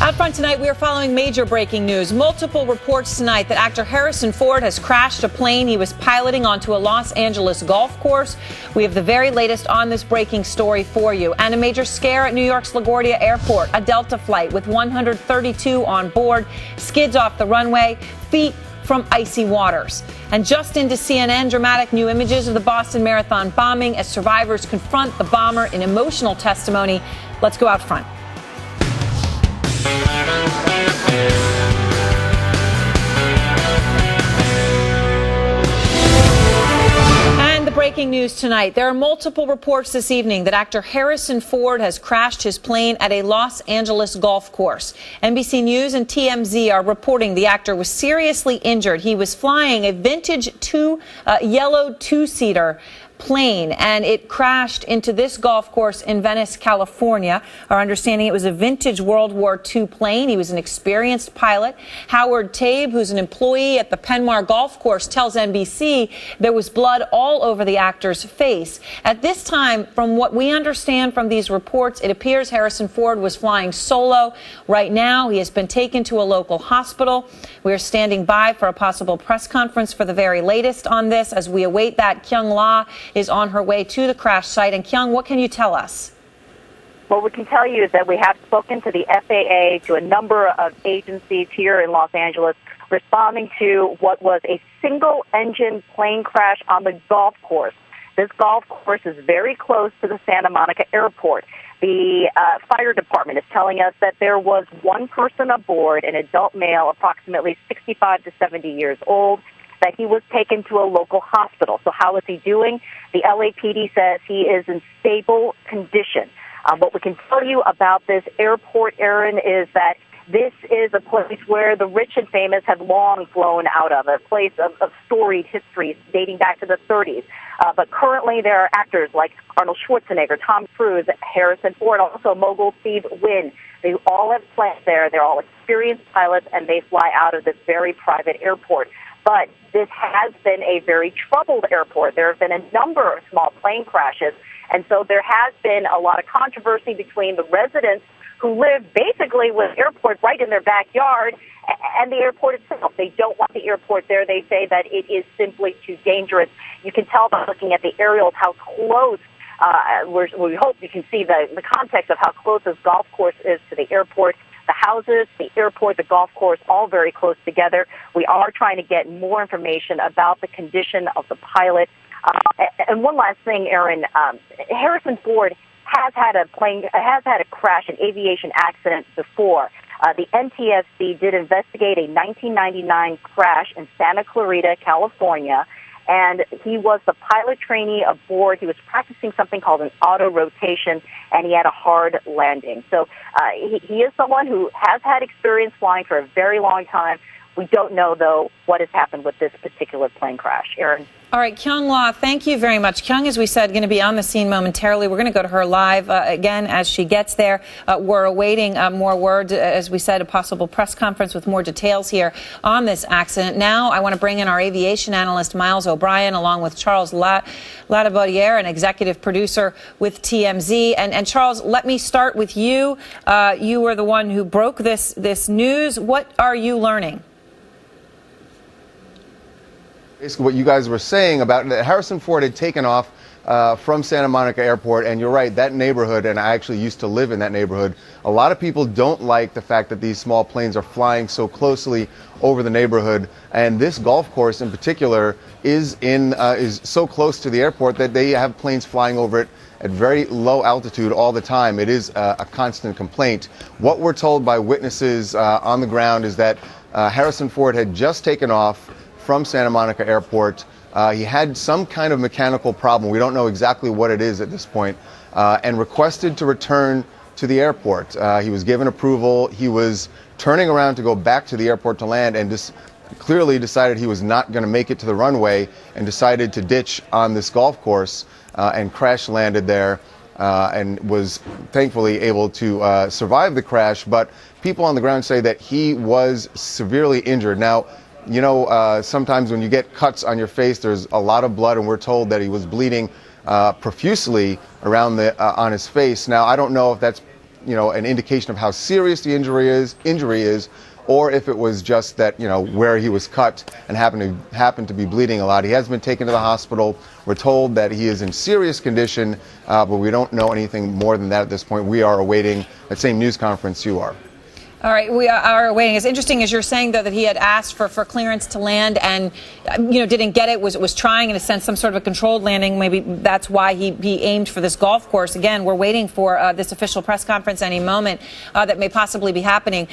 Out front tonight, we are following major breaking news. Multiple reports tonight that actor Harrison Ford has crashed a plane he was piloting onto a Los Angeles golf course. We have the very latest on this breaking story for you. And a major scare at New York's LaGuardia Airport. A Delta flight with 132 on board skids off the runway, feet from icy waters. And just into CNN, dramatic new images of the Boston Marathon bombing as survivors confront the bomber in emotional testimony. Let's go out front. And the breaking news tonight. There are multiple reports this evening that actor Harrison Ford has crashed his plane at a Los Angeles golf course. NBC News and TMZ are reporting the actor was seriously injured. He was flying a vintage yellow two-seater plane, and it crashed into this golf course in Venice, California. Our understanding, it was a vintage World War II plane. He was an experienced pilot. Howard Tabe, who's an employee at the Penmar Golf Course, tells NBC there was blood all over the actor's face. At this time, from what we understand from these reports, it appears Harrison Ford was flying solo. Right now, he has been taken to a local hospital. We are standing by for a possible press conference for the very latest on this. As we await that, Kyung La is on her way to the crash site. And Kyung, what can you tell us? What we can tell you is that we have spoken to the FAA, to a number of agencies here in Los Angeles, responding to what was a single-engine plane crash on the golf course. This golf course is very close to the Santa Monica Airport. The fire department is telling us that there was one person aboard, an adult male, approximately 65 to 70 years old, that he was taken to a local hospital. So how is he doing? The LAPD says he is in stable condition. What we can tell you about this airport, Aaron, is that this is a place where the rich and famous have long flown out of, a place of storied history dating back to the 30s. But currently there are actors like Arnold Schwarzenegger, Tom Cruise, Harrison Ford, also mogul Steve Wynn. They all have planes there. They're all experienced pilots, and they fly out of this very private airport. But this has been a very troubled airport. There have been a number of small plane crashes, and so there has been a lot of controversy between the residents who live basically with the airport right in their backyard and the airport itself. They don't want the airport there. They say that it is simply too dangerous. You can tell by looking at the aerials how close, we hope you can see the context of how close this golf course is to the airport. The houses, the airport, the golf course, all very close together. We are trying to get more information about the condition of the pilot. And one last thing, Aaron, Harrison Ford has had a crash, an aviation accident before. The NTSB did investigate a 1999 crash in Santa Clarita, California, and he was the pilot trainee aboard. He was practicing something called an auto rotation, and he had a hard landing. So he is someone who has had experience flying for a very long time. We don't know, though, what has happened with this particular plane crash. Aaron? All right, Kyung La, thank you very much. Kyung, as we said, going to be on the scene momentarily. We're going to go to her live again as she gets there. We're awaiting more word, as we said, a possible press conference with more details here on this accident. Now I want to bring in our aviation analyst, Miles O'Brien, along with Charles Ladebaudiere, an executive producer with TMZ. And Charles, let me start with you. You were the one who broke this news. What are you learning? Basically what you guys were saying about that Harrison Ford had taken off from Santa Monica Airport, and you're right, that neighborhood, and I actually used to live in that neighborhood, a lot of people don't like the fact that these small planes are flying so closely over the neighborhood, and this golf course in particular is so close to the airport that they have planes flying over it at very low altitude all the time. It is a constant complaint. What we're told by witnesses on the ground is that Harrison Ford had just taken off from Santa Monica Airport. He had some kind of mechanical problem. We don't know exactly what it is at this point, and requested to return to the airport. He was given approval. He was turning around to go back to the airport to land, and just clearly decided he was not going to make it to the runway, and decided to ditch on this golf course and crash landed there, and was thankfully able to survive the crash. But people on the ground say that he was severely injured. Now, you know, sometimes when you get cuts on your face, there's a lot of blood, and we're told that he was bleeding profusely around on his face. Now, I don't know if that's an indication of how serious the injury is, or if it was just that, where he was cut and happened to be bleeding a lot. He has been taken to the hospital. We're told that he is in serious condition, but we don't know anything more than that at this point. We are awaiting that same news conference you are. All right, we are waiting. It's interesting, as you're saying, though, that he had asked for clearance to land and, didn't get it, was trying, in a sense, some sort of a controlled landing. Maybe that's why he aimed for this golf course. Again, we're waiting for this official press conference any moment that may possibly be happening.